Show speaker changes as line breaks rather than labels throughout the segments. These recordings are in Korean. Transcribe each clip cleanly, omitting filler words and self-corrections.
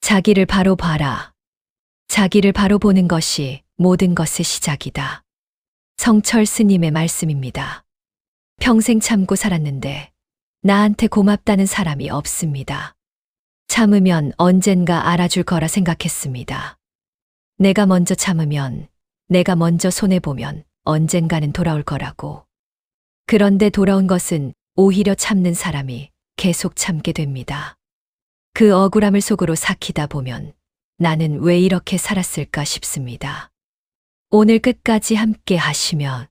자기를 바로 봐라. 자기를 바로 보는 것이 모든 것의 시작이다. 성철 스님의 말씀입니다. 평생 참고 살았는데 나한테 고맙다는 사람이 없습니다. 참으면 언젠가 알아줄 거라 생각했습니다. 내가 먼저 참으면, 내가 먼저 손해보면 언젠가는 돌아올 거라고. 그런데 돌아온 것은 오히려 참는 사람이 계속 참게 됩니다. 그 억울함을 속으로 삭히다 보면 나는 왜 이렇게 살았을까 싶습니다. 오늘 끝까지 함께 하시면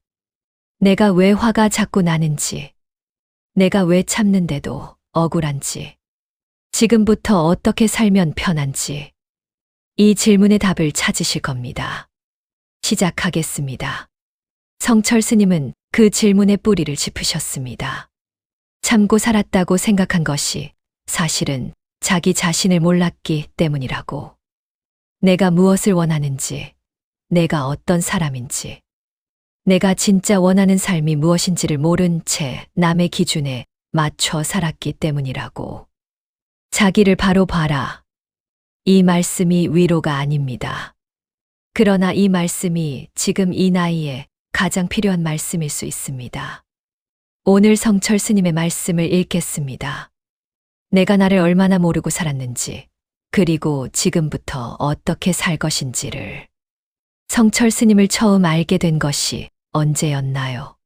내가 왜 화가 자꾸 나는지, 내가 왜 참는데도 억울한지, 지금부터 어떻게 살면 편한지, 이 질문의 답을 찾으실 겁니다. 시작하겠습니다. 성철 스님은 그 질문의 뿌리를 짚으셨습니다. 참고 살았다고 생각한 것이 사실은 자기 자신을 몰랐기 때문이라고. 내가 무엇을 원하는지, 내가 어떤 사람인지, 내가 진짜 원하는 삶이 무엇인지를 모른 채 남의 기준에 맞춰 살았기 때문이라고. 자기를 바로 봐라. 이 말씀이 위로가 아닙니다. 그러나 이 말씀이 지금 이 나이에 가장 필요한 말씀일 수 있습니다. 오늘 성철 스님의 말씀을 읽겠습니다. 내가 나를 얼마나 모르고 살았는지, 그리고 지금부터 어떻게 살 것인지를. 성철 스님을 처음 알게 된 것이 언제였나요?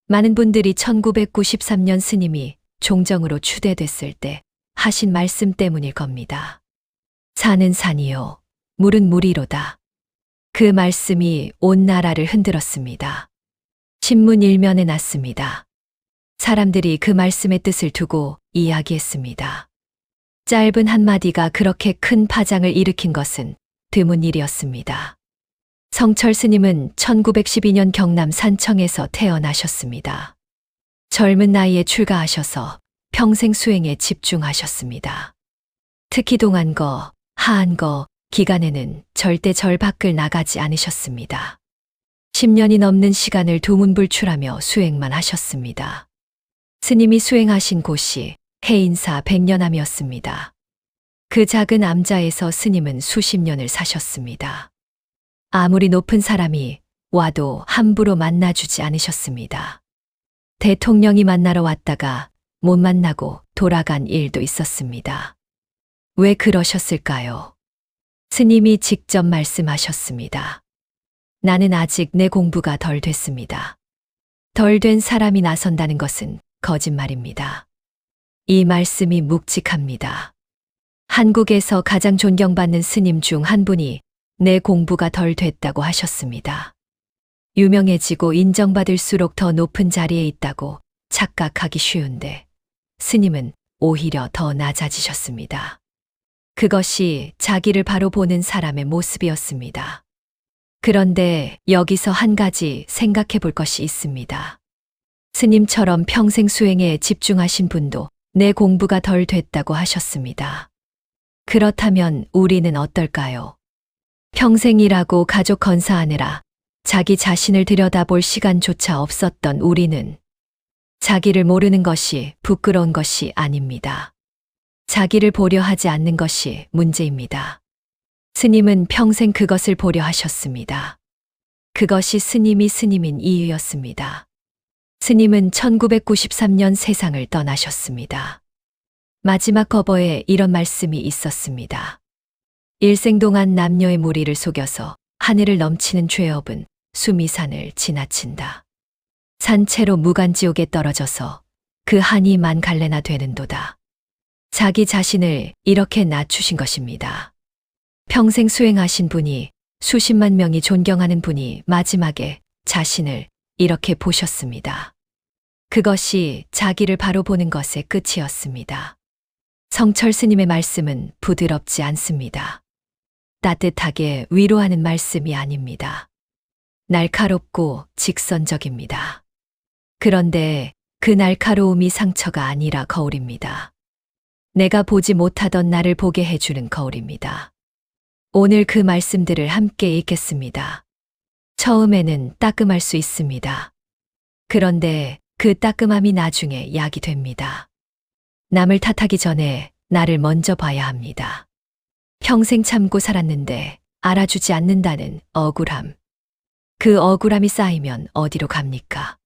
많은 분들이 1993년 스님이 종정으로 추대됐을 때 하신 말씀 때문일 겁니다. 산은 산이요, 물은 물이로다. 그 말씀이 온 나라를 흔들었습니다. 신문 일면에 났습니다. 사람들이 그 말씀의 뜻을 두고 이야기했습니다. 짧은 한마디가 그렇게 큰 파장을 일으킨 것은 드문 일이었습니다. 성철 스님은 1912년 경남 산청에서 태어나셨습니다. 젊은 나이에 출가하셔서 평생 수행에 집중하셨습니다. 특히 동안거, 하안거 기간에는 절대 절 밖을 나가지 않으셨습니다. 10년이 넘는 시간을 두문불출하며 수행만 하셨습니다. 스님이 수행하신 곳이 해인사 백년암이었습니다. 그 작은 암자에서 스님은 수십 년을 사셨습니다. 아무리 높은 사람이 와도 함부로 만나주지 않으셨습니다. 대통령이 만나러 왔다가 못 만나고 돌아간 일도 있었습니다. 왜 그러셨을까요? 스님이 직접 말씀하셨습니다. 나는 아직 내 공부가 덜 됐습니다. 덜 된 사람이 나선다는 것은 거짓말입니다. 이 말씀이 묵직합니다. 한국에서 가장 존경받는 스님 중 한 분이 내 공부가 덜 됐다고 하셨습니다. 유명해지고 인정받을수록 더 높은 자리에 있다고 착각하기 쉬운데 스님은 오히려 더 낮아지셨습니다. 그것이 자기를 바로 보는 사람의 모습이었습니다. 그런데 여기서 한 가지 생각해 볼 것이 있습니다. 스님처럼 평생 수행에 집중하신 분도 내 공부가 덜 됐다고 하셨습니다. 그렇다면 우리는 어떨까요? 평생 일하고 가족 건사하느라 자기 자신을 들여다볼 시간조차 없었던 우리는 자기를 모르는 것이 부끄러운 것이 아닙니다. 자기를 보려 하지 않는 것이 문제입니다. 스님은 평생 그것을 보려 하셨습니다. 그것이 스님이 스님인 이유였습니다. 스님은 1993년 세상을 떠나셨습니다. 마지막 거버에 이런 말씀이 있었습니다. 일생 동안 남녀의 무리를 속여서 하늘을 넘치는 죄업은 수미산을 지나친다. 산채로 무간지옥에 떨어져서 그 한이 만 갈래나 되는도다. 자기 자신을 이렇게 낮추신 것입니다. 평생 수행하신 분이, 수십만 명이 존경하는 분이 마지막에 자신을 이렇게 보셨습니다. 그것이 자기를 바로 보는 것의 끝이었습니다. 성철 스님의 말씀은 부드럽지 않습니다. 따뜻하게 위로하는 말씀이 아닙니다. 날카롭고 직선적입니다. 그런데 그 날카로움이 상처가 아니라 거울입니다. 내가 보지 못하던 나를 보게 해주는 거울입니다. 오늘 그 말씀들을 함께 읽겠습니다. 처음에는 따끔할 수 있습니다. 그런데 그 따끔함이 나중에 약이 됩니다. 남을 탓하기 전에 나를 먼저 봐야 합니다. 평생 참고 살았는데 알아주지 않는다는 억울함. 그 억울함이 쌓이면 어디로 갑니까?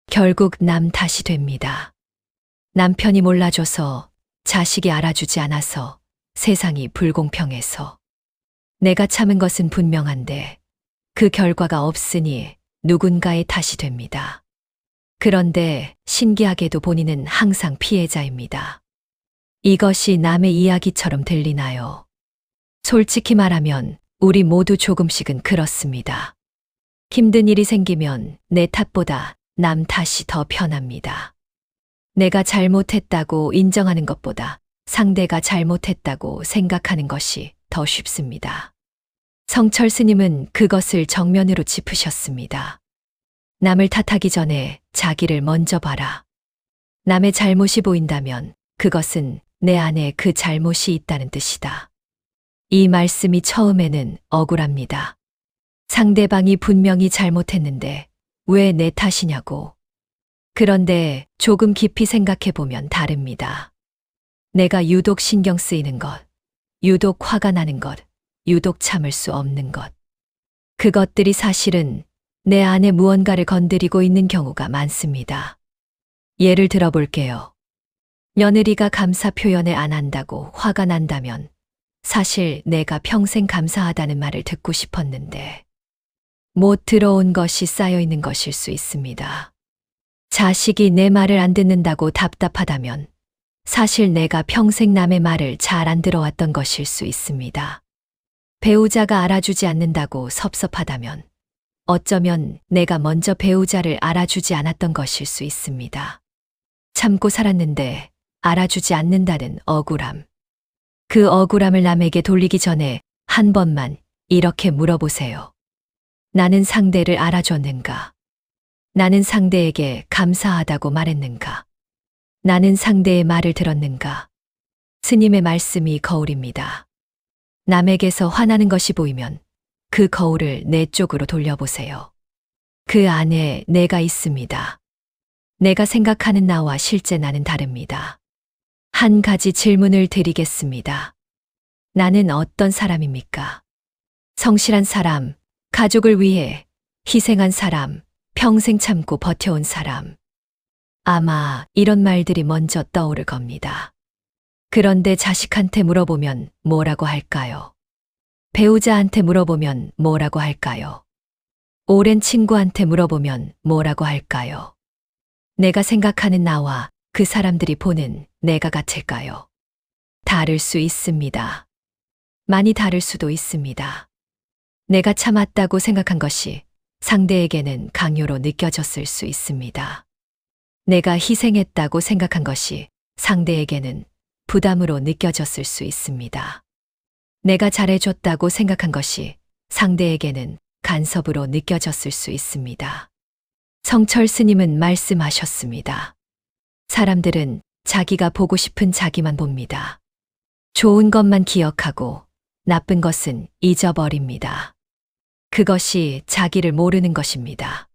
결국 남 탓이 됩니다. 남편이 몰라줘서, 자식이 알아주지 않아서, 세상이 불공평해서. 내가 참은 것은 분명한데 그 결과가 없으니 누군가의 탓이 됩니다. 그런데 신기하게도 본인은 항상 피해자입니다. 이것이 남의 이야기처럼 들리나요? 솔직히 말하면 우리 모두 조금씩은 그렇습니다. 힘든 일이 생기면 내 탓보다 남 탓이 더 편합니다. 내가 잘못했다고 인정하는 것보다 상대가 잘못했다고 생각하는 것이 더 쉽습니다. 성철 스님은 그것을 정면으로 짚으셨습니다. 남을 탓하기 전에 자기를 먼저 봐라. 남의 잘못이 보인다면 그것은 내 안에 그 잘못이 있다는 뜻이다. 이 말씀이 처음에는 억울합니다. 상대방이 분명히 잘못했는데 왜 내 탓이냐고. 그런데 조금 깊이 생각해 보면 다릅니다. 내가 유독 신경 쓰이는 것, 유독 화가 나는 것, 유독 참을 수 없는 것. 그것들이 사실은 내 안에 무언가를 건드리고 있는 경우가 많습니다. 예를 들어 볼게요. 며느리가 감사 표현을 안 한다고 화가 난다면 사실 내가 평생 감사하다는 말을 듣고 싶었는데 못 들어온 것이 쌓여 있는 것일 수 있습니다. 자식이 내 말을 안 듣는다고 답답하다면 사실 내가 평생 남의 말을 잘 안 들어왔던 것일 수 있습니다. 배우자가 알아주지 않는다고 섭섭하다면 어쩌면 내가 먼저 배우자를 알아주지 않았던 것일 수 있습니다. 참고 살았는데 알아주지 않는다는 억울함. 그 억울함을 남에게 돌리기 전에 한 번만 이렇게 물어보세요. 나는 상대를 알아줬는가? 나는 상대에게 감사하다고 말했는가? 나는 상대의 말을 들었는가? 스님의 말씀이 거울입니다. 남에게서 화나는 것이 보이면 그 거울을 내 쪽으로 돌려보세요. 그 안에 내가 있습니다. 내가 생각하는 나와 실제 나는 다릅니다. 한 가지 질문을 드리겠습니다. 나는 어떤 사람입니까? 성실한 사람, 가족을 위해 희생한 사람, 평생 참고 버텨온 사람. 아마 이런 말들이 먼저 떠오를 겁니다. 그런데 자식한테 물어보면 뭐라고 할까요? 배우자한테 물어보면 뭐라고 할까요? 오랜 친구한테 물어보면 뭐라고 할까요? 내가 생각하는 나와 그 사람들이 보는 내가 같을까요? 다를 수 있습니다. 많이 다를 수도 있습니다. 내가 참았다고 생각한 것이 상대에게는 강요로 느껴졌을 수 있습니다. 내가 희생했다고 생각한 것이 상대에게는 부담으로 느껴졌을 수 있습니다. 내가 잘해줬다고 생각한 것이 상대에게는 간섭으로 느껴졌을 수 있습니다. 성철 스님은 말씀하셨습니다. 사람들은 자기가 보고 싶은 자기만 봅니다. 좋은 것만 기억하고 나쁜 것은 잊어버립니다. 그것이 자기를 모르는 것입니다.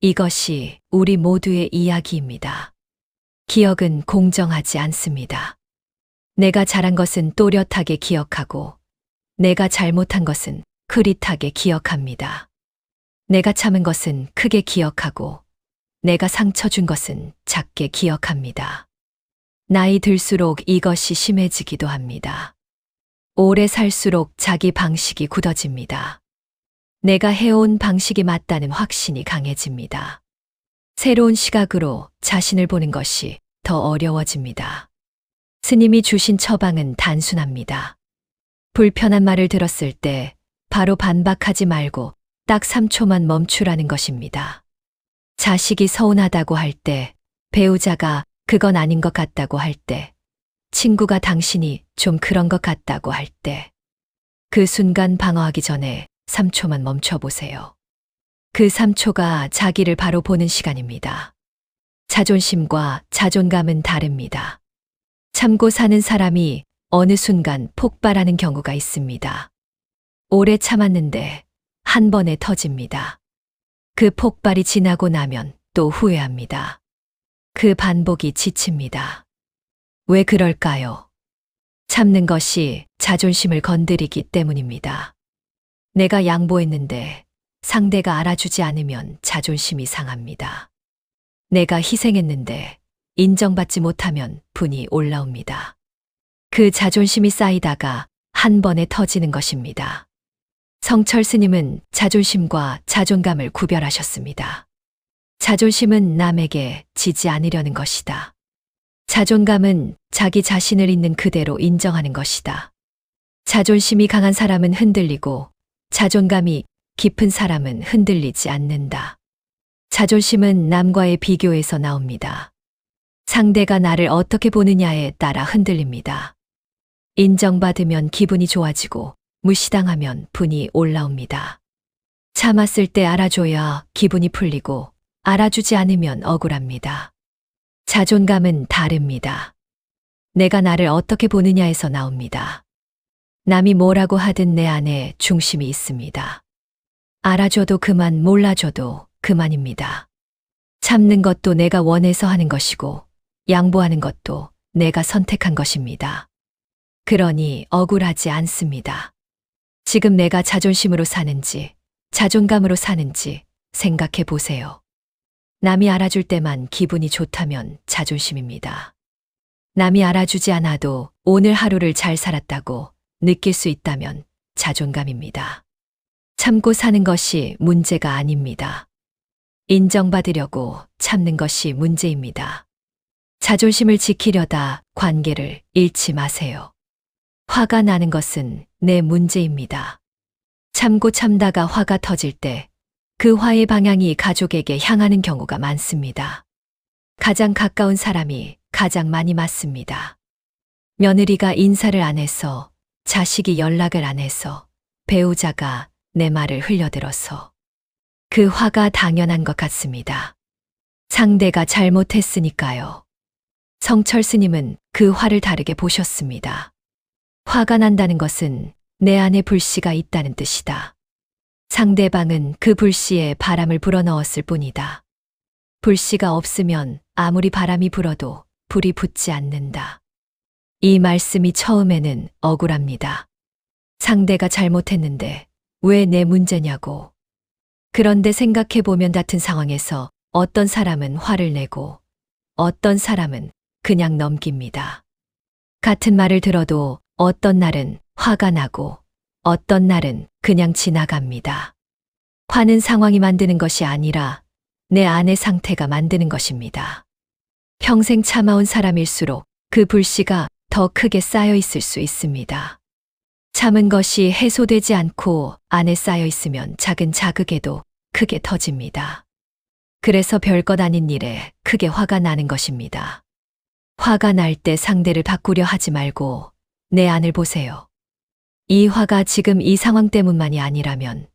이것이 우리 모두의 이야기입니다. 기억은 공정하지 않습니다. 내가 잘한 것은 또렷하게 기억하고 내가 잘못한 것은 흐릿하게 기억합니다. 내가 참은 것은 크게 기억하고 내가 상처 준 것은 작게 기억합니다. 나이 들수록 이것이 심해지기도 합니다. 오래 살수록 자기 방식이 굳어집니다. 내가 해온 방식이 맞다는 확신이 강해집니다. 새로운 시각으로 자신을 보는 것이 더 어려워집니다. 스님이 주신 처방은 단순합니다. 불편한 말을 들었을 때 바로 반박하지 말고 딱 3초만 멈추라는 것입니다. 자식이 서운하다고 할 때, 배우자가 그건 아닌 것 같다고 할 때, 친구가 당신이 좀 그런 것 같다고 할 때, 그 순간 방어하기 전에 3초만 멈춰보세요. 그 3초가 자기를 바로 보는 시간입니다. 자존심과 자존감은 다릅니다. 참고 사는 사람이 어느 순간 폭발하는 경우가 있습니다. 오래 참았는데 한 번에 터집니다. 그 폭발이 지나고 나면 또 후회합니다. 그 반복이 지칩니다. 왜 그럴까요? 참는 것이 자존심을 건드리기 때문입니다. 내가 양보했는데 상대가 알아주지 않으면 자존심이 상합니다. 내가 희생했는데 인정받지 못하면 분이 올라옵니다. 그 자존심이 쌓이다가 한 번에 터지는 것입니다. 성철 스님은 자존심과 자존감을 구별하셨습니다. 자존심은 남에게 지지 않으려는 것이다. 자존감은 자기 자신을 있는 그대로 인정하는 것이다. 자존심이 강한 사람은 흔들리고 자존감이 깊은 사람은 흔들리지 않는다. 자존심은 남과의 비교에서 나옵니다. 상대가 나를 어떻게 보느냐에 따라 흔들립니다. 인정받으면 기분이 좋아지고 무시당하면 분이 올라옵니다. 참았을 때 알아줘야 기분이 풀리고 알아주지 않으면 억울합니다. 자존감은 다릅니다. 내가 나를 어떻게 보느냐에서 나옵니다. 남이 뭐라고 하든 내 안에 중심이 있습니다. 알아줘도 그만, 몰라줘도 그만입니다. 참는 것도 내가 원해서 하는 것이고 양보하는 것도 내가 선택한 것입니다. 그러니 억울하지 않습니다. 지금 내가 자존심으로 사는지 자존감으로 사는지 생각해 보세요. 남이 알아줄 때만 기분이 좋다면 자존심입니다. 남이 알아주지 않아도 오늘 하루를 잘 살았다고 느낄 수 있다면 자존감입니다. 참고 사는 것이 문제가 아닙니다. 인정받으려고 참는 것이 문제입니다. 자존심을 지키려다 관계를 잃지 마세요. 화가 나는 것은 내 문제입니다. 참고 참다가 화가 터질 때 그 화의 방향이 가족에게 향하는 경우가 많습니다. 가장 가까운 사람이 가장 많이 맞습니다. 며느리가 인사를 안 해서, 자식이 연락을 안 해서, 배우자가 내 말을 흘려들어서. 그 화가 당연한 것 같습니다. 상대가 잘못했으니까요. 성철 스님은 그 화를 다르게 보셨습니다. 화가 난다는 것은 내 안에 불씨가 있다는 뜻이다. 상대방은 그 불씨에 바람을 불어넣었을 뿐이다. 불씨가 없으면 아무리 바람이 불어도 불이 붙지 않는다. 이 말씀이 처음에는 억울합니다. 상대가 잘못했는데 왜 내 문제냐고. 그런데 생각해보면 같은 상황에서 어떤 사람은 화를 내고 어떤 사람은 그냥 넘깁니다. 같은 말을 들어도 어떤 날은 화가 나고 어떤 날은 그냥 지나갑니다. 화는 상황이 만드는 것이 아니라 내 안의 상태가 만드는 것입니다. 평생 참아온 사람일수록 그 불씨가 더 크게 쌓여 있을 수 있습니다. 참은 것이 해소되지 않고 안에 쌓여 있으면 작은 자극에도 크게 터집니다. 그래서 별것 아닌 일에 크게 화가 나는 것입니다. 화가 날 때 상대를 바꾸려 하지 말고 내 안을 보세요. 이 화가 지금 이 상황 때문만이 아니라면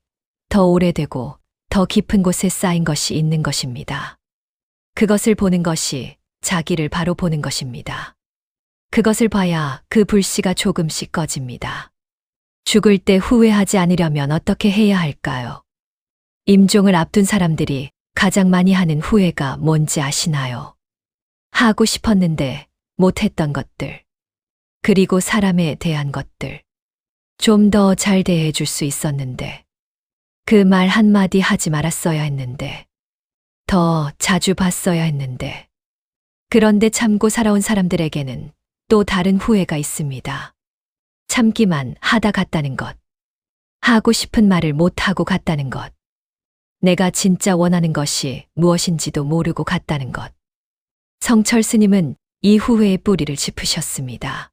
더 오래되고 더 깊은 곳에 쌓인 것이 있는 것입니다. 그것을 보는 것이 자기를 바로 보는 것입니다. 그것을 봐야 그 불씨가 조금씩 꺼집니다. 죽을 때 후회하지 않으려면 어떻게 해야 할까요? 임종을 앞둔 사람들이 가장 많이 하는 후회가 뭔지 아시나요? 하고 싶었는데 못했던 것들, 그리고 사람에 대한 것들. 좀 더 잘 대해 줄 수 있었는데, 그 말 한마디 하지 말았어야 했는데, 더 자주 봤어야 했는데. 그런데 참고 살아온 사람들에게는 또 다른 후회가 있습니다. 참기만 하다 갔다는 것. 하고 싶은 말을 못하고 갔다는 것. 내가 진짜 원하는 것이 무엇인지도 모르고 갔다는 것. 성철 스님은 이 후회의 뿌리를 짚으셨습니다.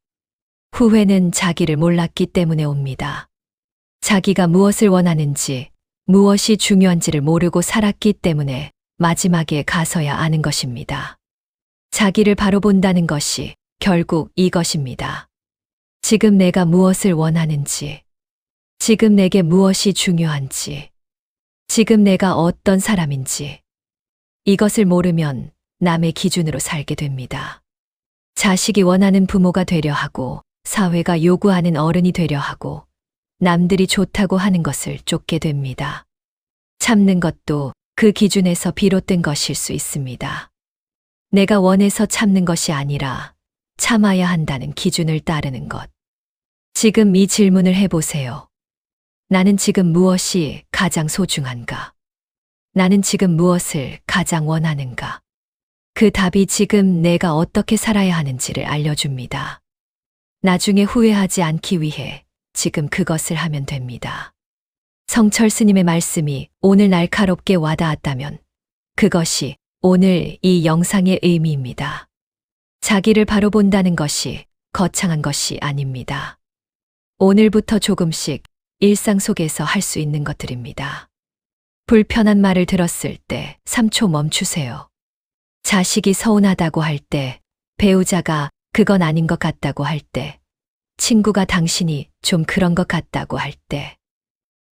후회는 자기를 몰랐기 때문에 옵니다. 자기가 무엇을 원하는지, 무엇이 중요한지를 모르고 살았기 때문에 마지막에 가서야 아는 것입니다. 자기를 바로 본다는 것이 결국 이것입니다. 지금 내가 무엇을 원하는지, 지금 내게 무엇이 중요한지, 지금 내가 어떤 사람인지, 이것을 모르면 남의 기준으로 살게 됩니다. 자식이 원하는 부모가 되려 하고, 사회가 요구하는 어른이 되려 하고 남들이 좋다고 하는 것을 쫓게 됩니다. 참는 것도 그 기준에서 비롯된 것일 수 있습니다. 내가 원해서 참는 것이 아니라 참아야 한다는 기준을 따르는 것. 지금 이 질문을 해보세요. 나는 지금 무엇이 가장 소중한가? 나는 지금 무엇을 가장 원하는가? 그 답이 지금 내가 어떻게 살아야 하는지를 알려줍니다. 나중에 후회하지 않기 위해 지금 그것을 하면 됩니다. 성철 스님의 말씀이 오늘 날카롭게 와닿았다면 그것이 오늘 이 영상의 의미입니다. 자기를 바로 본다는 것이 거창한 것이 아닙니다. 오늘부터 조금씩 일상 속에서 할 수 있는 것들입니다. 불편한 말을 들었을 때 3초 멈추세요. 자식이 서운하다고 할 때, 배우자가 그건 아닌 것 같다고 할 때, 친구가 당신이 좀 그런 것 같다고 할 때,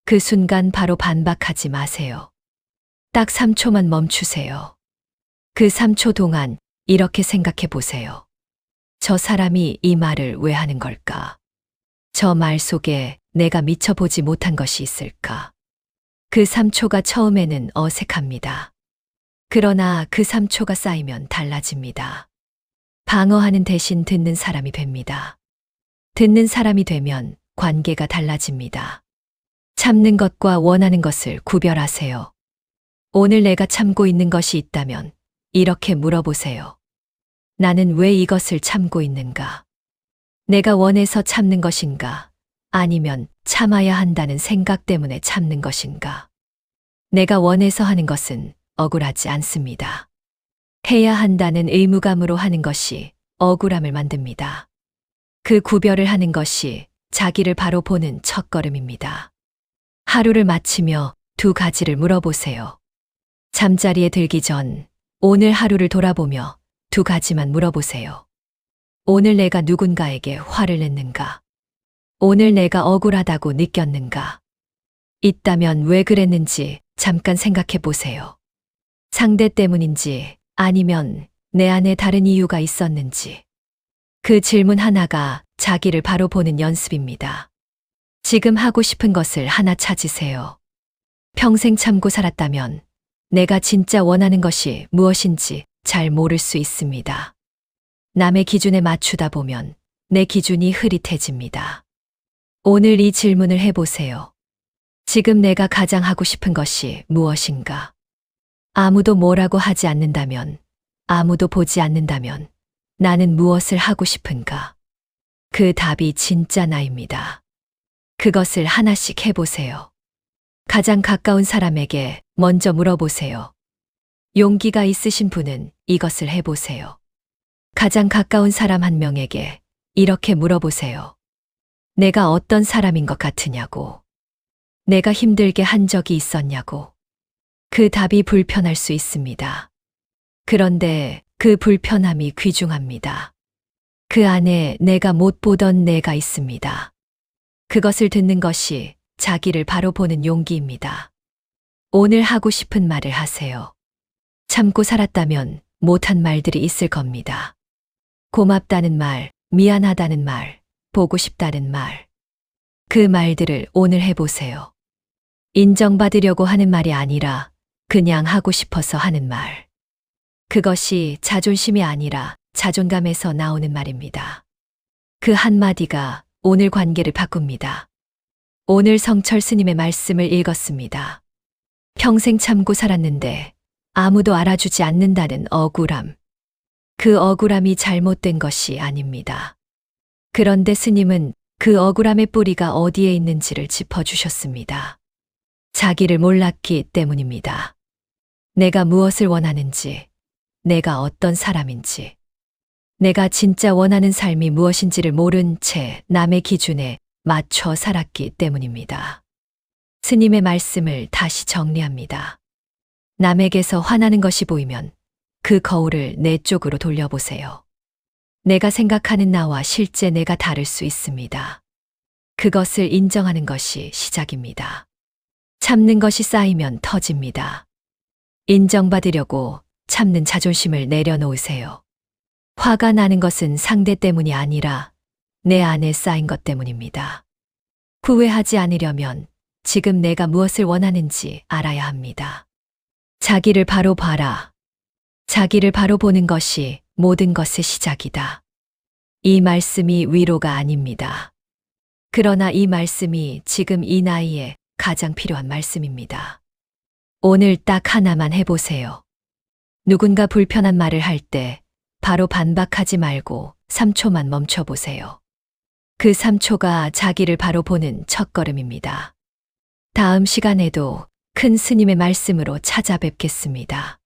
그 순간 바로 반박하지 마세요. 딱 3초만 멈추세요. 그 3초 동안 이렇게 생각해 보세요. 저 사람이 이 말을 왜 하는 걸까? 저 말 속에 내가 미쳐보지 못한 것이 있을까? 그 3초가 처음에는 어색합니다. 그러나 그 3초가 쌓이면 달라집니다. 방어하는 대신 듣는 사람이 됩니다. 듣는 사람이 되면 관계가 달라집니다. 참는 것과 원하는 것을 구별하세요. 오늘 내가 참고 있는 것이 있다면 이렇게 물어보세요. 나는 왜 이것을 참고 있는가? 내가 원해서 참는 것인가? 아니면 참아야 한다는 생각 때문에 참는 것인가? 내가 원해서 하는 것은 억울하지 않습니다. 해야 한다는 의무감으로 하는 것이 억울함을 만듭니다. 그 구별을 하는 것이 자기를 바로 보는 첫걸음입니다. 하루를 마치며 두 가지를 물어보세요. 잠자리에 들기 전 오늘 하루를 돌아보며 두 가지만 물어보세요. 오늘 내가 누군가에게 화를 냈는가? 오늘 내가 억울하다고 느꼈는가? 있다면 왜 그랬는지 잠깐 생각해 보세요. 상대 때문인지 아니면 내 안에 다른 이유가 있었는지. 그 질문 하나가 자기를 바로 보는 연습입니다. 지금 하고 싶은 것을 하나 찾으세요. 평생 참고 살았다면 내가 진짜 원하는 것이 무엇인지 잘 모를 수 있습니다. 남의 기준에 맞추다 보면 내 기준이 흐릿해집니다. 오늘 이 질문을 해보세요. 지금 내가 가장 하고 싶은 것이 무엇인가? 아무도 뭐라고 하지 않는다면, 아무도 보지 않는다면 나는 무엇을 하고 싶은가? 그 답이 진짜 나입니다. 그것을 하나씩 해보세요. 가장 가까운 사람에게 먼저 물어보세요. 용기가 있으신 분은 이것을 해보세요. 가장 가까운 사람 한 명에게 이렇게 물어보세요. 내가 어떤 사람인 것 같으냐고. 내가 힘들게 한 적이 있었냐고. 그 답이 불편할 수 있습니다. 그런데 그 불편함이 귀중합니다. 그 안에 내가 못 보던 내가 있습니다. 그것을 듣는 것이 자기를 바로 보는 용기입니다. 오늘 하고 싶은 말을 하세요. 참고 살았다면 못한 말들이 있을 겁니다. 고맙다는 말, 미안하다는 말, 보고 싶다는 말. 그 말들을 오늘 해보세요. 인정받으려고 하는 말이 아니라 그냥 하고 싶어서 하는 말. 그것이 자존심이 아니라 자존감에서 나오는 말입니다. 그 한마디가 오늘 관계를 바꿉니다. 오늘 성철 스님의 말씀을 읽었습니다. 평생 참고 살았는데 아무도 알아주지 않는다는 억울함. 그 억울함이 잘못된 것이 아닙니다. 그런데 스님은 그 억울함의 뿌리가 어디에 있는지를 짚어주셨습니다. 자기를 몰랐기 때문입니다. 내가 무엇을 원하는지, 내가 어떤 사람인지, 내가 진짜 원하는 삶이 무엇인지를 모른 채 남의 기준에 맞춰 살았기 때문입니다. 스님의 말씀을 다시 정리합니다. 남에게서 화나는 것이 보이면 그 거울을 내 쪽으로 돌려보세요. 내가 생각하는 나와 실제 내가 다를 수 있습니다. 그것을 인정하는 것이 시작입니다. 참는 것이 쌓이면 터집니다. 인정받으려고 참는 자존심을 내려놓으세요. 화가 나는 것은 상대 때문이 아니라 내 안에 쌓인 것 때문입니다. 후회하지 않으려면 지금 내가 무엇을 원하는지 알아야 합니다. 자기를 바로 봐라. 자기를 바로 보는 것이 모든 것의 시작이다. 이 말씀이 위로가 아닙니다. 그러나 이 말씀이 지금 이 나이에 가장 필요한 말씀입니다. 오늘 딱 하나만 해보세요. 누군가 불편한 말을 할 때 바로 반박하지 말고 3초만 멈춰보세요. 그 3초가 자기를 바로 보는 첫걸음입니다. 다음 시간에도 큰 스님의 말씀으로 찾아뵙겠습니다.